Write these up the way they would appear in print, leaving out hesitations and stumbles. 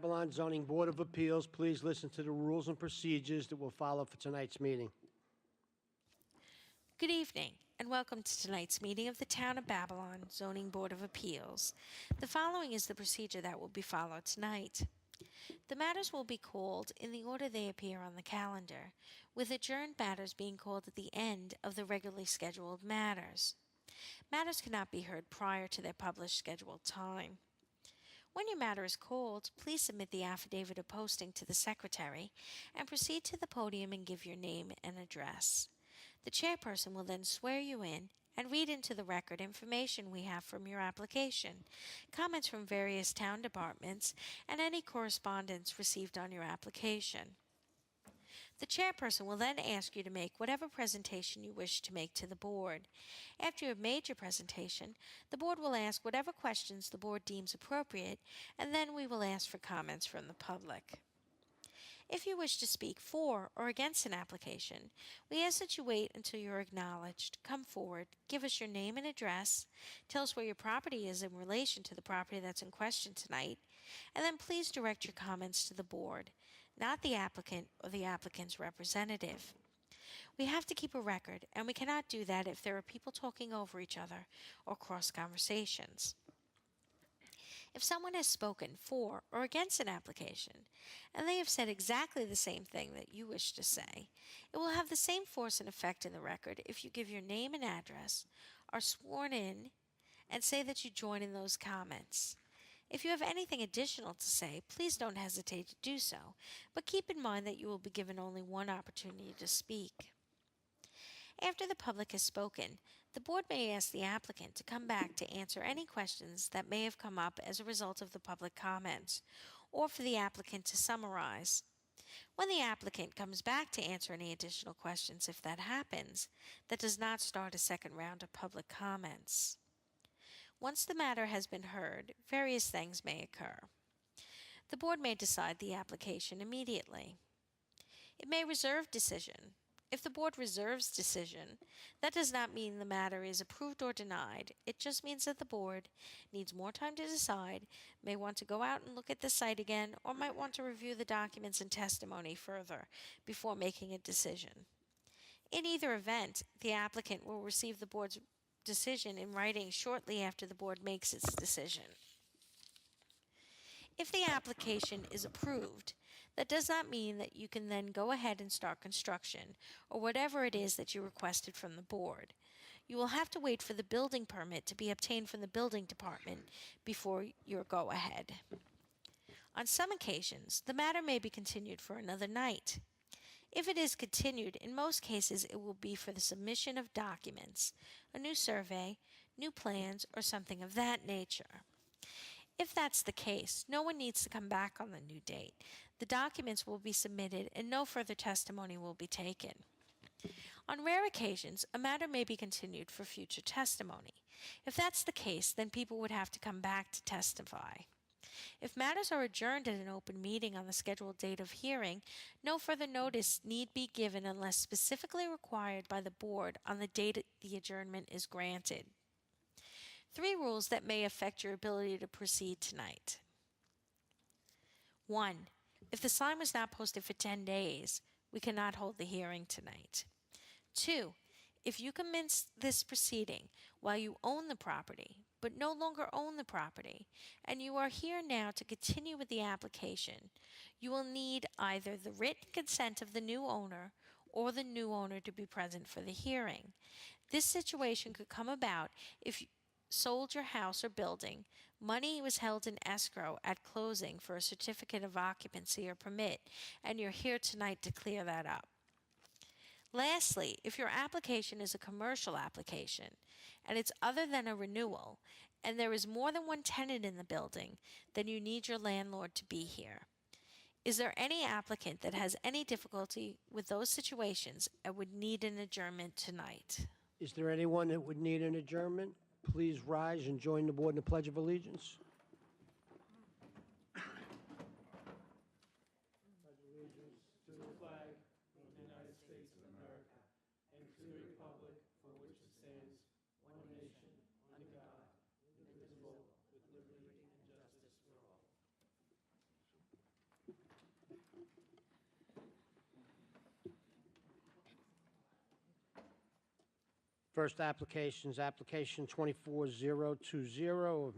Babylon Zoning Board of Appeals, please listen to the rules and procedures that will follow for tonight's meeting. Good evening, and welcome to tonight's meeting of the Town of Babylon Zoning Board of Appeals. The following is the procedure that will be followed tonight. The matters will be called in the order they appear on the calendar, with adjourned matters being called at the end of the regularly scheduled matters. Matters cannot be heard prior to their published scheduled time. When your matter is called, please submit the affidavit of posting to the secretary and proceed to the podium and give your name and address. The chairperson will then swear you in and read into the record information we have from your application, comments from various town departments, and any correspondence received on your application. The chairperson will then ask you to make whatever presentation you wish to make to the board. After you have made your presentation, the board will ask whatever questions the board deems appropriate, and then we will ask for comments from the public. If you wish to speak for or against an application, we ask that you wait until you're acknowledged, come forward, give us your name and address, tell us where your property is in relation to the property that's in question tonight, and then please direct your comments to the board, not the applicant or the applicant's representative. We have to keep a record, and we cannot do that if there are people talking over each other or cross conversations. If someone has spoken for or against an application, and they have said exactly the same thing that you wish to say, it will have the same force and effect in the record if you give your name and address, are sworn in, and say that you join in those comments. If you have anything additional to say, please don't hesitate to do so, but keep in mind that you will be given only one opportunity to speak. After the public has spoken, the board may ask the applicant to come back to answer any questions that may have come up as a result of the public comments, or for the applicant to summarize. When the applicant comes back to answer any additional questions, if that happens, that does not start a second round of public comments. Once the matter has been heard, various things may occur. The board may decide the application immediately. It may reserve decision. If the board reserves decision, that does not mean the matter is approved or denied. It just means that the board needs more time to decide, may want to go out and look at the site again, or might want to review the documents and testimony further before making a decision. In either event, the applicant will receive the board's decision in writing shortly after the board makes its decision. If the application is approved, that does not mean that you can then go ahead and start construction, or whatever it is that you requested from the board. You will have to wait for the building permit to be obtained from the building department before your go-ahead. On some occasions, the matter may be continued for another night. If it is continued, in most cases it will be for the submission of documents, a new survey, new plans, or something of that nature. If that's the case, no one needs to come back on the new date. The documents will be submitted and no further testimony will be taken. On rare occasions, a matter may be continued for future testimony. If that's the case, then people would have to come back to testify. If matters are adjourned at an open meeting on the scheduled date of hearing, no further notice need be given unless specifically required by the board on the date the adjournment is granted. 3 rules that may affect your ability to proceed tonight. 1. If the sign was not posted for 10 days, we cannot hold the hearing tonight. 2. If you commence this proceeding while you own the property, but no longer own the property, and you are here now to continue with the application, you will need either the written consent of the new owner or the new owner to be present for the hearing. This situation could come about if you sold your house or building, money was held in escrow at closing for a certificate of occupancy or permit, and you're here tonight to clear that up. Lastly, if your application is a commercial application, and it's other than a renewal, and there is more than one tenant in the building, then you need your landlord to be here. Is there any applicant that has any difficulty with those situations and would need an adjournment tonight? Is there anyone that would need an adjournment? Please rise and join the board in the Pledge of Allegiance. Pledge allegiance to the flag of the United States of America and to the republic for which it stands, one nation, under God, indivisible, with liberty and justice for all. First application is application 24020 of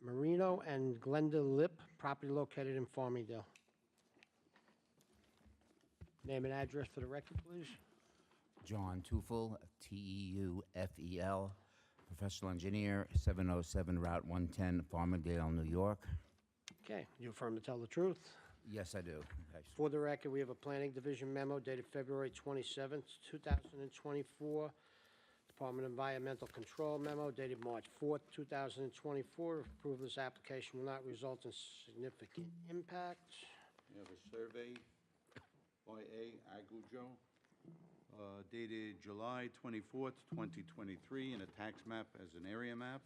Marino and Glenda Lip, property located in Farmingdale. Name and address for the record, please. John Teufel, Teufel, professional engineer, 707 Route 110, Farmingdale, New York. Okay, you affirm to tell the truth? Yes, I do. For the record, we have a Planning Division memo dated February 27th, 2024. Department of Environmental Control memo dated March 4th, 2024. Approval of this application will not result in significant impact. We have a survey by A. Agujo, dated July 24th, 2023, and a tax map as an area map.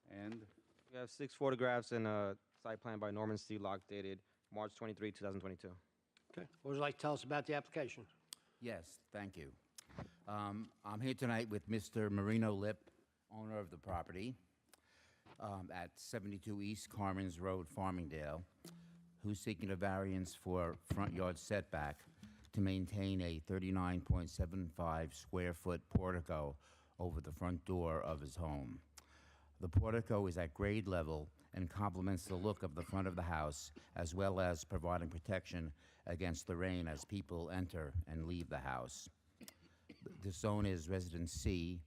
And We have 6 photographs and a site plan by Norman C. Locke dated March 23, 2022. Okay. What would you like to tell us about the application? Yes, thank you. I'm here tonight with Mr. Marino Lip, owner of the property at 72 East Carmen's Road, Farmingdale, who's seeking a variance for front yard setback to maintain a 39.75 square foot portico over the front door of his home. The portico is at grade level and complements the look of the front of the house, as well as providing protection against the rain as people enter and leave the house. The zone is Residence C,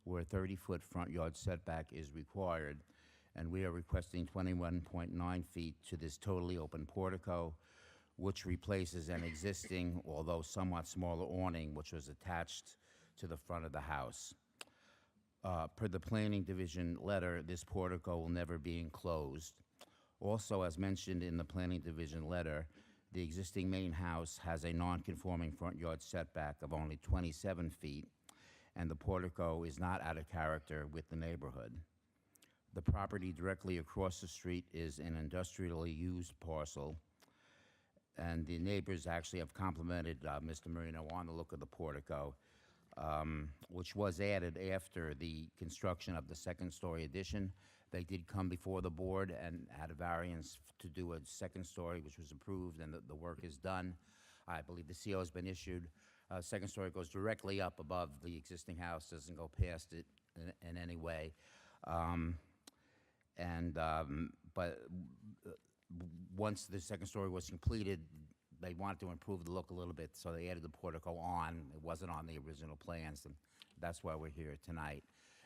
where a 30-foot front yard setback is required, and we are requesting 21.9 feet to this totally open portico, which replaces an existing, although somewhat smaller awning, which was attached to the front of the house. Per the Planning Division letter, this portico will never be enclosed. Also, as mentioned in the Planning Division letter, the existing main house has a non-conforming front yard setback of only 27 feet, and the portico is not out of character with the neighborhood. The property directly across the street is an industrially used parcel, and the neighbors actually have complimented Mr. Marino on the look of the portico, which was added after the construction of the second-story addition. They did come before the board and had a variance to do a second story, which was approved, and the work is done. I believe the CO has been issued. Second story goes directly up above the existing house, doesn't go past it in any way. But once the second story was completed, they wanted to improve the look a little bit, so they added the portico on. It wasn't on the original plans, and that's why we're here tonight.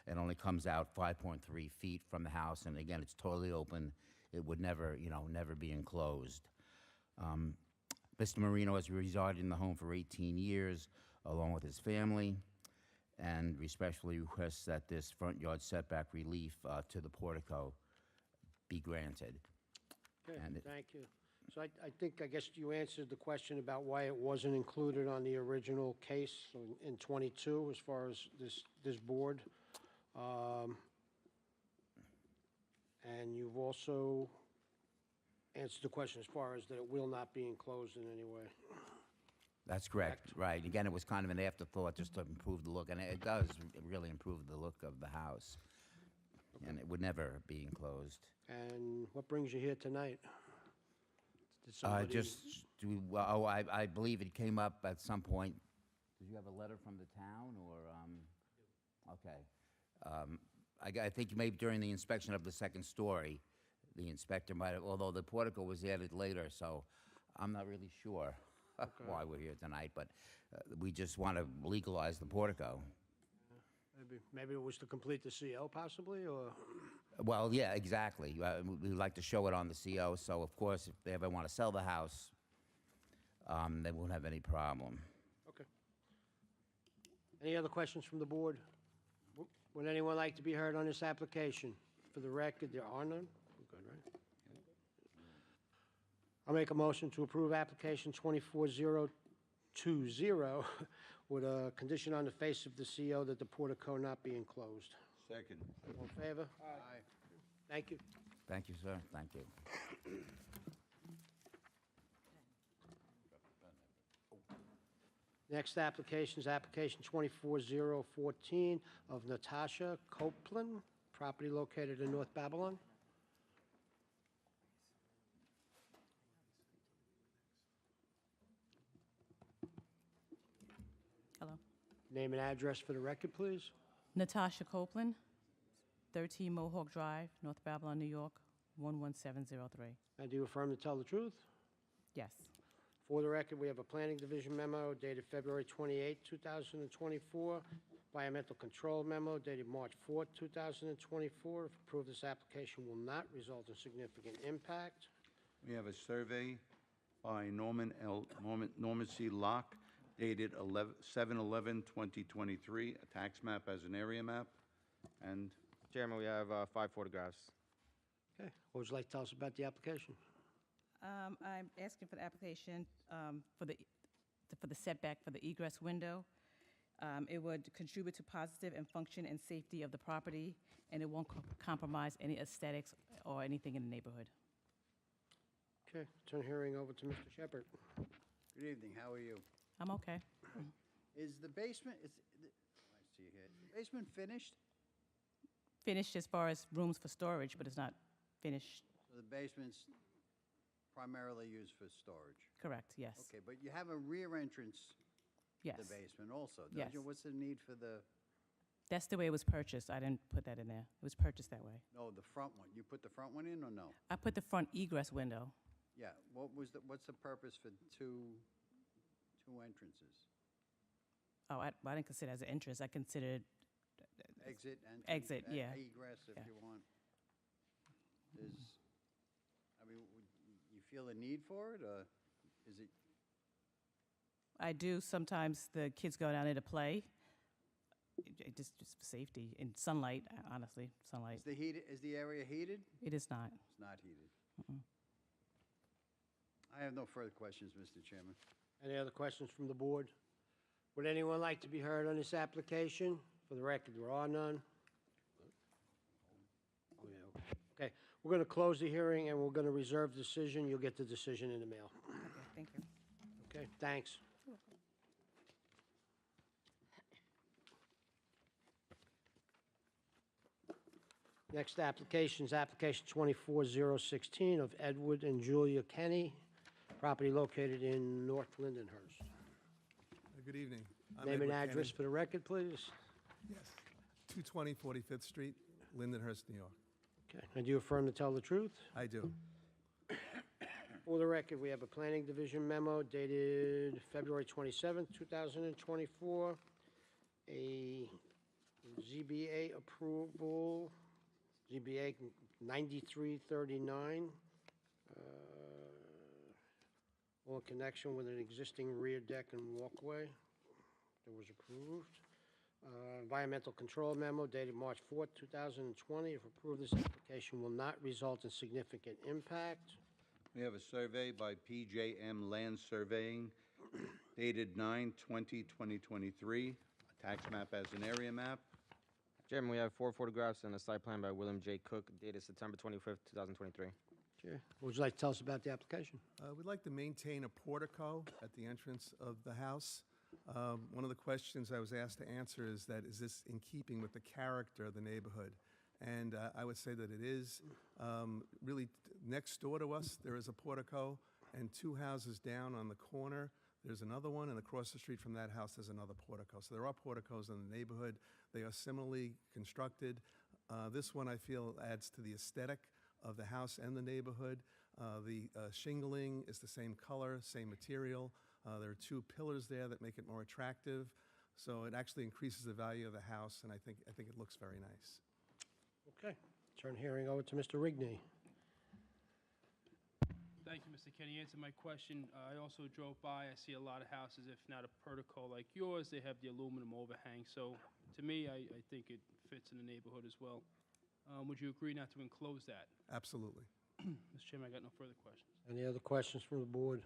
It only comes out 5.3 feet from the house, and again, it's totally open. It would never, never be enclosed. Mr. Marino has resided in the home for 18 years, along with his family, and respectfully requests that this front yard setback relief to the portico be granted. Okay, And thank you. So I guess you answered the question about why it wasn't included on the original case in 22 as far as this board. And you've also answered the question as far as that it will not be enclosed in any way. That's correct, right. Again, it was kind of an afterthought just to improve the look, and it does really improve the look of the house. And it would never be enclosed. And what brings you here tonight? Did somebody- I believe it came up at some point. Did you have a letter from the town, or, okay. I think maybe during the inspection of the second story, the inspector might have, although the portico was added later, so I'm not really sure why we're here tonight, but we just want to legalize the portico. Maybe it was to complete the CO possibly, or? Well, yeah, exactly. We'd like to show it on the CO, so of course, if they ever want to sell the house, they won't have any problem. Okay. Any other questions from the board? Would anyone like to be heard on this application? For the record, there are none? We're good, right? I'll make a motion to approve application 24020 with a condition on the face of the CO that the portico not be enclosed. second. All in favor? Aye. Thank you. Thank you, sir. Thank you. Next application is application 24014 of Natasha Copeland, property located in North Babylon. Hello. Name and address for the record, please. Natasha Copeland, 13 Mohawk Drive, North Babylon, New York, 11703. And do you affirm to tell the truth? Yes. For the record, we have a Planning Division memo dated February 28, 2024, environmental control memo dated March 4, 2024. If approved, this application will not result in significant impact. We have a survey by Norman C. Locke dated 7/11/2023, a tax map as an area map, and Chairman, we have 5 photographs. Okay, what would you like to tell us about the application? I'm asking for the application for the setback for the egress window. It would contribute to positive and function and safety of the property, and it won't compromise any aesthetics or anything in the neighborhood. Okay, turn hearing over to Mr. Shepherd. Good evening, how are you? I'm okay. Is the basement, I see here, is the basement finished? Finished as far as rooms for storage, but it's not finished. So the basement's primarily used for storage? Correct, yes. Okay, but you have a rear entrance to Yes. the basement also, don't Yes. you? What's the need for the, That's the way it was purchased. I didn't put that in there. It was purchased that way. no, the front one? You put the front one in or no? I put the front egress window. Yeah, what's the purpose for two entrances? Oh, I didn't consider it as an entrance. I considered Exit, entrance? Exit, yeah. Egress if Yeah. you want. You feel a need for it, or is it, I do. Sometimes the kids go down there to play. Just for safety and sunlight, honestly, sunlight. is the area heated? It is not. It's not heated. I have no further questions, Mr. Chairman. Any other questions from the board? Would anyone like to be heard on this application? For the record, there are none. Oh, yeah, okay. We're going to close the hearing, and we're going to reserve decision. You'll get the decision in the mail. Okay, thank you. Okay, thanks. Next application is application 24016 of Edward and Julia Kenny, property located in North Lindenhurst. Good evening. I'm Name and Edward address Kenny. for the record, please. Yes. 220 45th Street, Lindenhurst, New York. Okay, and do you affirm to tell the truth? I do. For the record, we have a Planning Division memo dated February 27, 2024, a ZBA approval, ZBA 9339, all in connection with an existing rear deck and walkway that was approved. Environmental control memo dated March 4, 2020. If approved, this application will not result in significant impact. we have a survey by PJM Land Surveying dated 9/20/2023, a tax map as an area map. Chairman, we have 4 photographs and a site plan by William J. Cook dated September 25th, 2023. Sure. What would you like to tell us about the application? We'd like to maintain a portico at the entrance of the house. One of the questions I was asked to answer is this in keeping with the character of the neighborhood? And I would say that it is. Really, next door to us, there is a portico, and 2 houses down on the corner, there's another one, and across the street from that house, there's another portico. So there are porticos in the neighborhood. They are similarly constructed. This one, I feel, adds to the aesthetic of the house and the neighborhood. The shingling is the same color, same material. There are 2 pillars there that make it more attractive. So it actually increases the value of the house, and I think it looks very nice. Okay. Turn hearing over to Mr. Rigney. Thank you, Mr. Kenny. Answer my question. I also drove by. I see a lot of houses, if not a portico like yours, they have the aluminum overhang. So to me, I think it fits in the neighborhood as well. Would you agree not to enclose that? Absolutely. Mr. Chairman, I got no further questions. Any other questions from the board?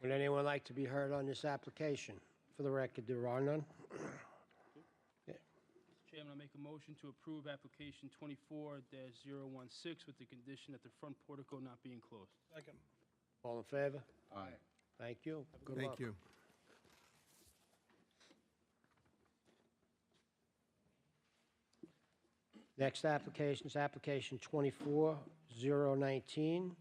Would anyone like to be heard on this application? For the record, there are none. Mr. Chairman, I make a motion to approve application 24-016 with the condition that the front portico not be enclosed. All in favor? Aye. Thank you. Good luck. Thank you. Next application is application 24019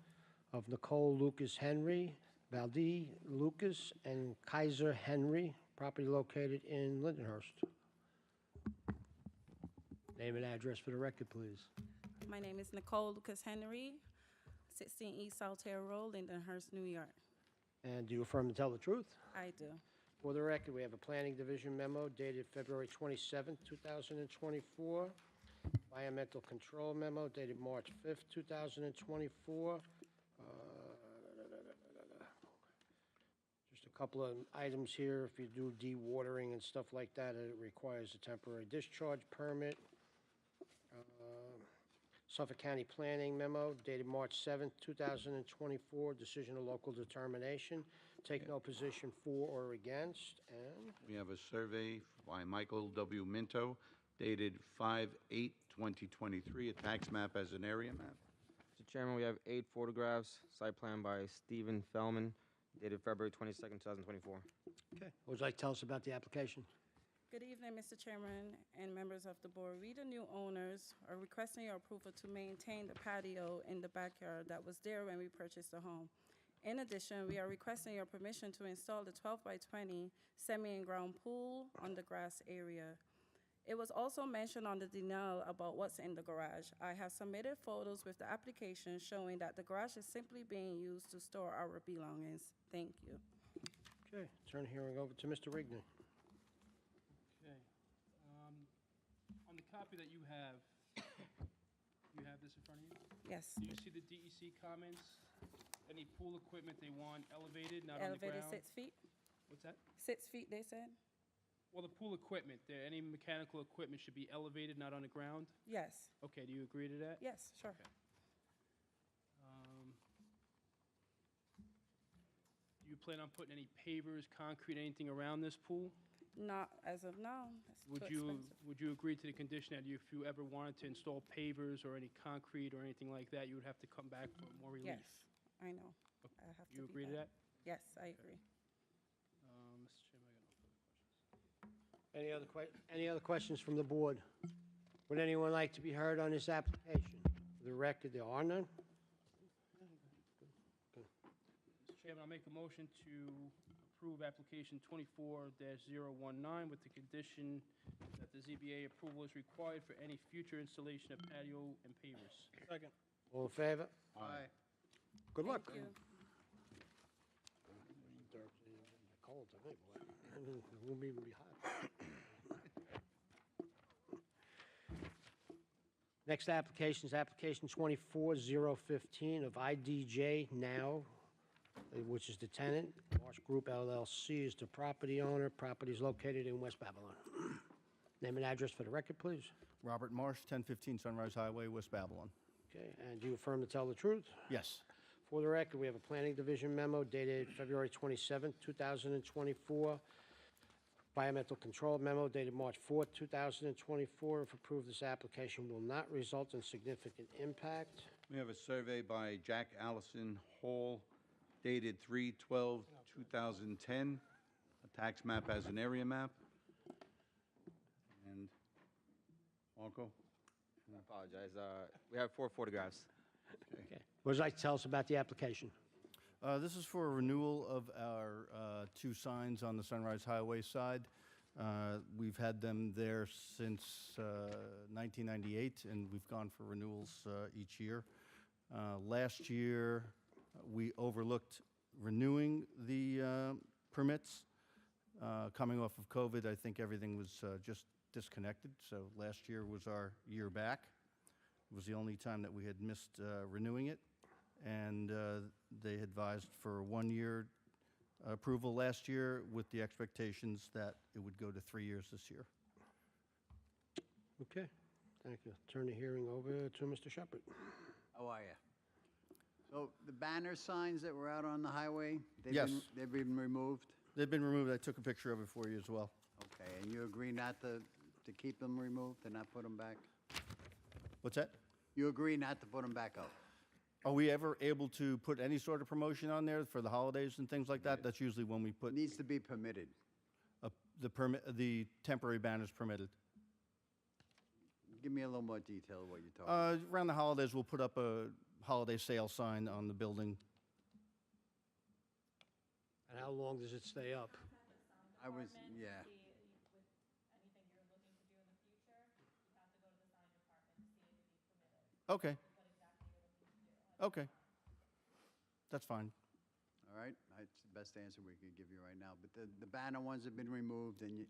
of Nicole Lucas Henry, Valdi Lucas, and Kaiser Henry, property located in Lindenhurst. Name and address for the record, please. My name is Nicole Lucas Henry, 16 East Saltaire Road, Lindenhurst, New York. And do you affirm to tell the truth? I do. For the record, we have a Planning Division memo dated February 27, 2024. Environmental Control memo dated March 5th, 2024. Just a couple of items here. If you do dewatering and stuff like that, it requires a temporary discharge permit. Suffolk County Planning memo dated March 7th, 2024. Decision of local determination. Take no position for or against. And We have a survey by Michael W. Minto dated 5/8/2023, a tax map as an area map. Mr. Chairman, we have 8 photographs, site plan by Stephen Fellman, dated February 22nd, 2024. okay, what would you like to tell us about the application? Good evening, Mr. Chairman and members of the board. We, the new owners, are requesting your approval to maintain the patio in the backyard that was there when we purchased the home. In addition, we are requesting your permission to install the 12 by 20 semi-in-ground pool on the grass area. It was also mentioned on the denial about what's in the garage. I have submitted photos with the application showing that the garage is simply being used to store our belongings. Thank you. Okay, turn the hearing over to Mr. Rigney. Okay. On the copy that you have this in front of you? Yes. Do you see the DEC comments? Any pool equipment they want elevated, not on the ground? Elevated 6 feet? What's that? 6 feet, they said? Well, the pool equipment, any mechanical equipment should be elevated, not on the ground? Yes. Okay, do you agree to that? Yes, sure. Okay. Do you plan on putting any pavers, concrete, anything around this pool? Not as of now. That's Would too you, expensive. would you agree to the condition that if you ever wanted to install pavers or any concrete or anything like that, you would have to come back for more relief? Yes, I know. I have to You be agree to back. that? Yes, I agree. Mr. Chairman, I got no further questions. Any other questions from the board? Would anyone like to be heard on this application? For the record, there are none. Mr. Chairman, I'll make a motion to approve application 24-019 with the condition that the ZBA approval is required for any future installation of patio and pavers. Second. All in favor? Aye. Good luck. Thank you. Cold tonight, boy. It won't even be hot. Next application is application 24-015 of IDJ Now, which is the tenant. Marsh Group LLC is the property owner. Property is located in West Babylon. Name and address for the record, please. Robert Marsh, 1015 Sunrise Highway, West Babylon. Okay, and do you affirm to tell the truth? Yes. For the record, we have a Planning Division memo dated February 27, 2024. Environmental Control memo dated March 4, 2024. If approved, this application will not result in significant impact. We have a survey by Jack Allison Hall dated 3/12/2010, a tax map as an area map. And Marco? I apologize. We have 4 photographs. Okay. What would you like to tell us about the application? This is for a renewal of our 2 signs on the Sunrise Highway side. We've had them there since 1998, and we've gone for renewals each year. Last year, we overlooked renewing the permits. Coming off of COVID, I think everything was just disconnected, so last year was our year back. It was the only time that we had missed renewing it, and they advised for 1-year approval last year with the expectations that it would go to 3 years this year. Okay, thank you. Turn the hearing over to Mr. Shepherd. How are you? So the banner signs that were out on the highway? Yes. They've been removed? They've been removed. I took a picture of it for you as well. Okay, and you agree not to keep them removed and not put them back? What's that? You agree not to put them back up? Are we ever able to put any sort of promotion on there for the holidays and things like that? That's usually when we It put needs to be permitted. the temporary banners permitted. Give me a little more detail of what you're talking about. Around the holidays, we'll put up a holiday sale sign on the building. And how long does it stay up? I was, yeah. Okay. Okay. That's fine. All right, that's the best answer we could give you right now. But the banner ones have been removed, and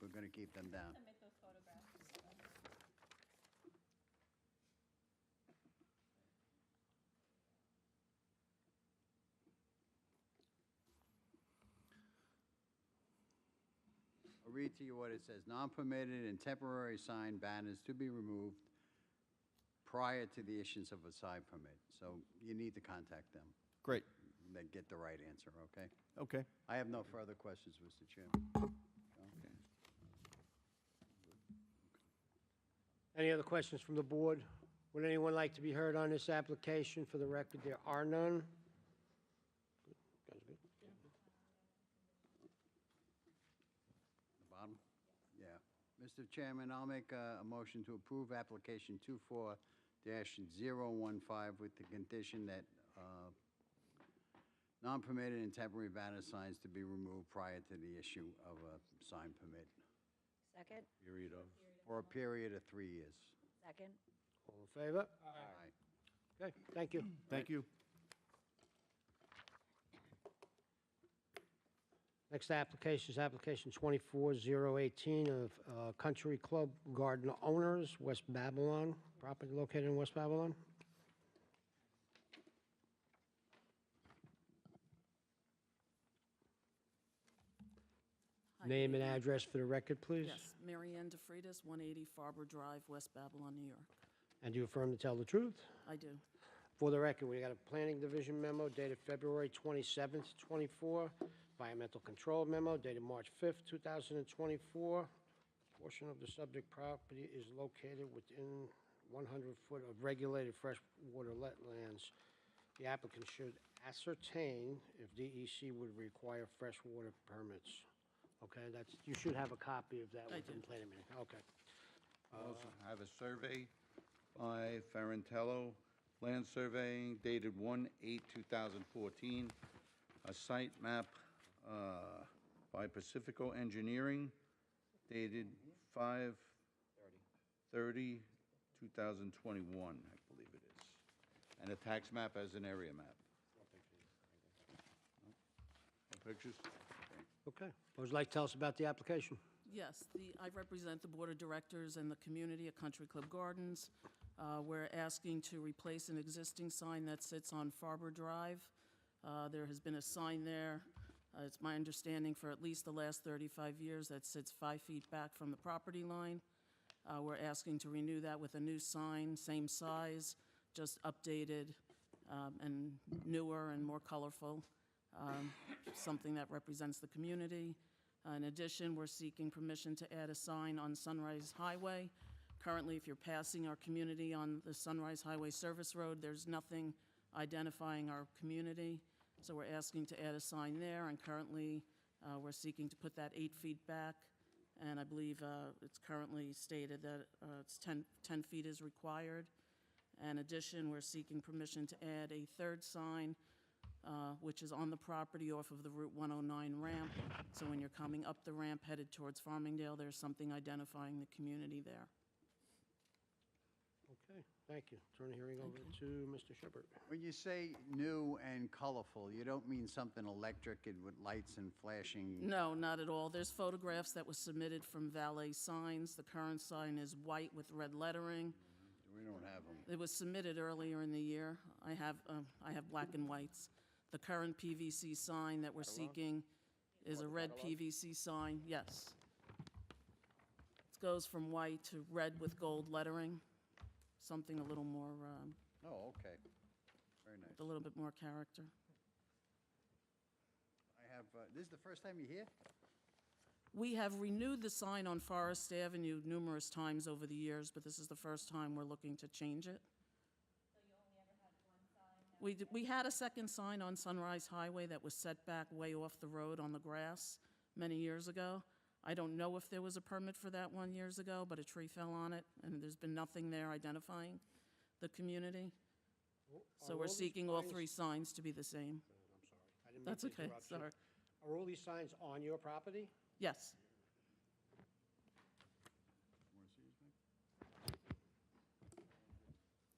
we're going to keep them down. I'll read to you what it says. Non-permitted and temporary sign banners to be removed prior to the issuance of a sign permit. So you need to contact them. Great. Then get the right answer, okay? Okay. I have no further questions, Mr. Chairman. Any other questions from the board? Would anyone like to be heard on this application? For the record, there are none. Guys good? The bottom? Yeah. Mr. Chairman, I'll make a motion to approve application 24-015 with the condition that non-permitted and temporary banner signs to be removed prior to the issue of a sign permit Second? Period of. for a period of 3 years. Second? All in favor? Aye. Okay, thank you. Thank you. Next application is application 24-018 of Country Club Garden Owners, West Babylon, property located in West Babylon. Hi, Name good and evening. address for the record, please. Yes, Mary Ann DeFreitas, 180 Farber Drive, West Babylon, New York. And you affirm to tell the truth? I do. For the record, we got a Planning Division memo dated February 27th, 24, Environmental Control memo dated March 5th, 2024. Portion of the subject property is located within 100 foot of regulated freshwater wetlands. The applicant should ascertain if DEC would require freshwater permits. Okay, you should have a copy of that I within do. planning meeting. Okay. I also have a survey by Farintello Land Surveying dated 1/8/2014. A site map by Pacifico Engineering dated 5/30/2021, I believe it is. And a tax map as an area map. No pictures? Okay. Would you like to tell us about the application? Yes, I represent the Board of Directors and the community at Country Club Gardens. We're asking to replace an existing sign that sits on Farber Drive. There has been a sign there, it's my understanding, for at least the last 35 years that sits 5 feet back from the property line. We're asking to renew that with a new sign, same size, just updated and newer and more colorful, something that represents the community. In addition, we're seeking permission to add a sign on Sunrise Highway. Currently, if you're passing our community on the Sunrise Highway Service Road, there's nothing identifying our community, so we're asking to add a sign there, and currently, we're seeking to put that 8 feet back, and I believe it's currently stated that it's 10 feet is required. In addition, we're seeking permission to add a third sign, which is on the property off of the Route 109 ramp. So when you're coming up the ramp headed towards Farmingdale, there's something identifying the community there. Okay, thank you. Turn the hearing over to Mr. Shepherd. When you say new and colorful, you don't mean something electric and with lights and flashing? No, not at all. There's photographs that was submitted from Valet Signs. The current sign is white with red lettering. We don't have them. It was submitted earlier in the year. I have black and whites. The current PVC sign that we're seeking is a red PVC sign, yes. It goes from white to red with gold lettering, something a little more, Oh, okay. Very nice. with a little bit more character. I have, this is the first time you're here? We have renewed the sign on Forest Avenue numerous times over the years, but this is the first time we're looking to change it. We had a second sign on Sunrise Highway that was set back way off the road on the grass many years ago. I don't know if there was a permit for that one years ago, but a tree fell on it, and there's been nothing there identifying the community. So Are we're all these seeking all signs- 3 signs to be the same. I'm sorry. I didn't mean That's to okay, interrupt you. sorry. Are all these signs on your property? Yes.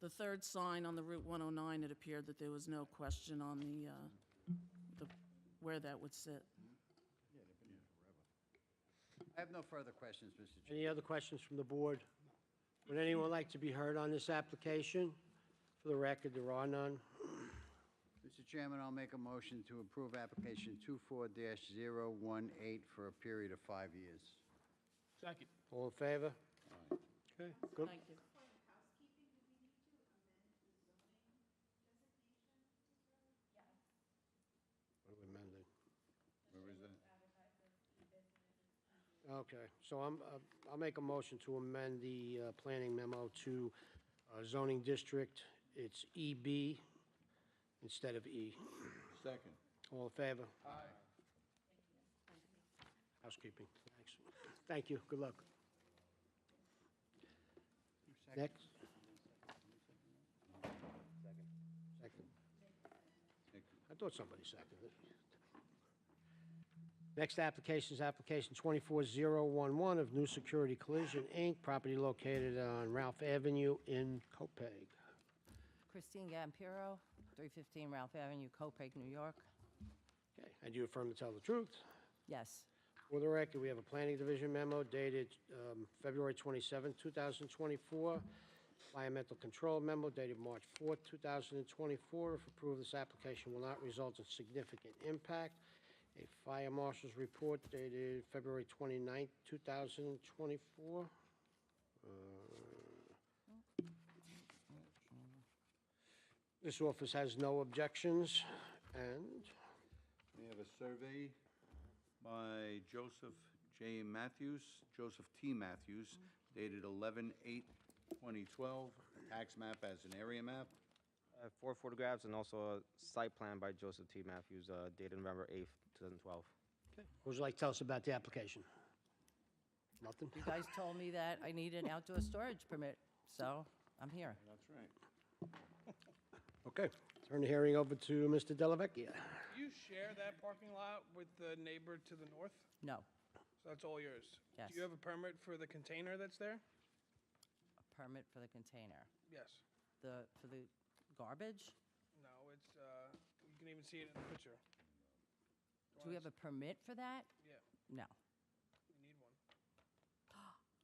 The third sign on the Route 109, it appeared that there was no question on where that would sit. I have no further questions, Mr. Chairman. Any other questions from the board? Would anyone like to be heard on this application? For the record, there are none. Mr. Chairman, I'll make a motion to approve application 24-018 for a period of 5 years. Second. All in favor? Okay, good. Thank you. What are we amending? Where is that? Okay, so I'll make a motion to amend the planning memo to zoning district. It's EB instead of E. Second. All in favor? Aye. Housekeeping, thanks. Thank you, good luck. Next. Second. I thought somebody seconded it. Next application is application 24011 of New Security Collision, Inc., property located on Ralph Avenue in Copeg. Christine Gampiro, 315 Ralph Avenue, Copeg, New York. Okay, and you affirm to tell the truth? Yes. For the record, we have a planning division memo dated February 27, 2024. Environmental control memo dated March 4, 2024. If approved, this application will not result in significant impact. A fire marshal's report dated February 29, 2024. This office has no objections, and We have a survey by Joseph J. Matthews, Joseph T. Matthews, dated 11/8/2012, tax map as an area map. 4 photographs and also a site plan by Joseph T. Matthews, dated November 8th, 2012. what would you like to tell us about the application? Nothing? You guys told me that I need an outdoor storage permit, so I'm here. That's right. Okay, turn the hearing over to Mr. Dellavecchia. Do you share that parking lot with the neighbor to the north? No, So that's all yours? Yes. Do you have a permit for the container that's there? a permit for the container. Yes. For the garbage? No, it's, you can even see it in the picture. Do we have a permit for that? Yeah, No. you need one.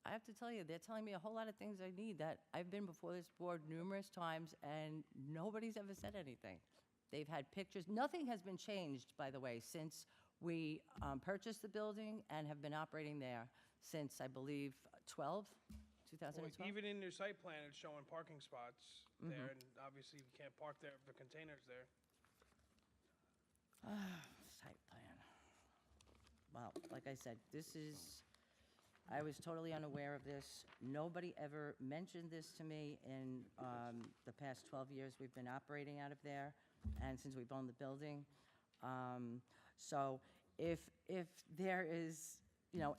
I have to tell you, they're telling me a whole lot of things I need that I've been before this board numerous times and nobody's ever said anything. They've had pictures. Nothing has been changed, by the way, since we purchased the building and have been operating there since, I believe, 2012? Even in your site plan, it's showing parking spots there, and obviously you can't park there if the container's there. Site plan. Well, like I said, I was totally unaware of this. Nobody ever mentioned this to me in the past 12 years we've been operating out of there, and since we've owned the building. So if there is,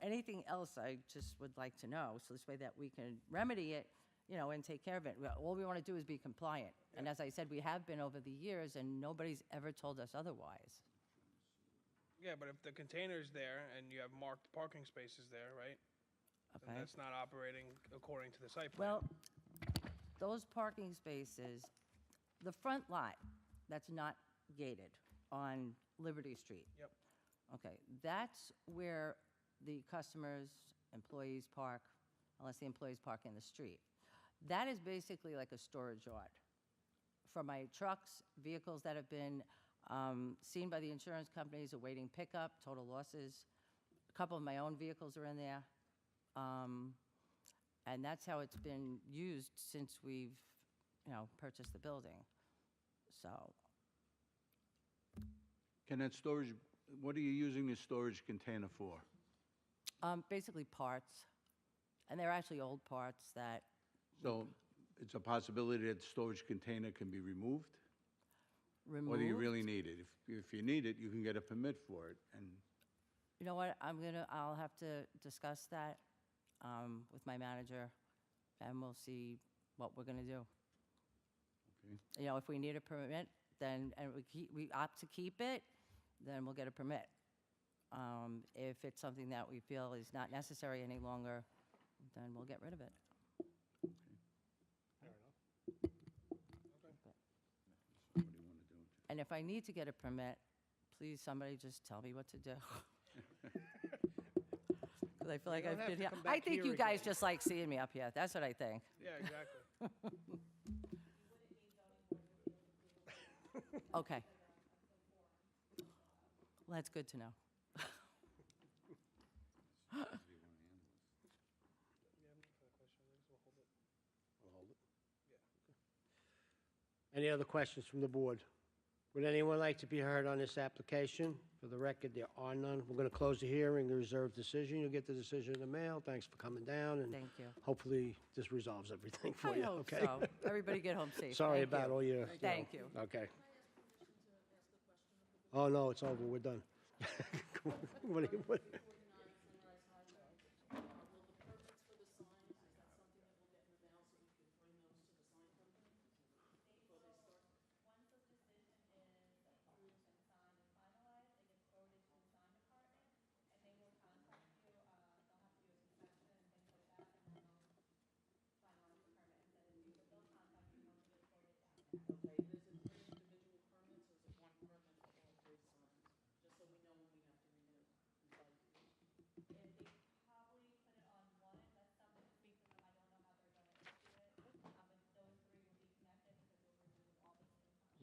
anything else, I just would like to know, so this way that we can remedy it, and take care of it. All we want to do is be compliant. And as I said, we have been over the years, and nobody's ever told us otherwise. Yeah, but if the container's there and you have marked parking spaces there, right? Then Okay. that's not operating according to the site plan. Well, those parking spaces, the front lot that's not gated on Liberty Street. Yep. Okay, that's where the customers, employees park, unless the employees park in the street. That is basically like a storage yard for my trucks, vehicles that have been seen by the insurance companies awaiting pickup, total losses. A couple of my own vehicles are in there. And that's how it's been used since we've, purchased the building. So, Can that storage, what are you using the storage container for? basically parts. And they're actually old parts that, So it's a possibility that the storage container can be removed? removed. Or do you really need it? If you need it, you can get a permit for it, and You know what, I'll have to discuss that with my manager, and we'll see what we're gonna do. Okay. If we need a permit, then, and we opt to keep it, then we'll get a permit. If it's something that we feel is not necessary any longer, then we'll get rid of it. And if I need to get a permit, please, somebody just tell me what to do. Because I feel like don't I've have been to here. come I back think here you guys again. just like seeing me up here. That's what I think. Yeah, exactly. Okay. Well, that's good to know. Any other questions from the board? Would anyone like to be heard on this application? For the record, there are none. We're going to close the hearing, the reserved decision. You'll get the decision in the mail. Thanks for coming down, and Thank you. hopefully this resolves everything for I you, hope okay? so. Everybody get home safe. Sorry Thank about you. all your... Thank you. Okay. Oh, no, it's over. We're done. What do you-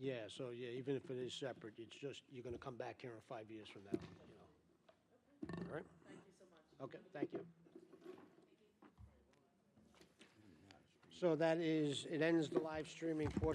Yeah, so, yeah, even if it is separate, it's just, you're going to come back here in 5 years from now, you know. All right? Thank you so much. Okay, thank you. So that is, it ends the live streaming portion.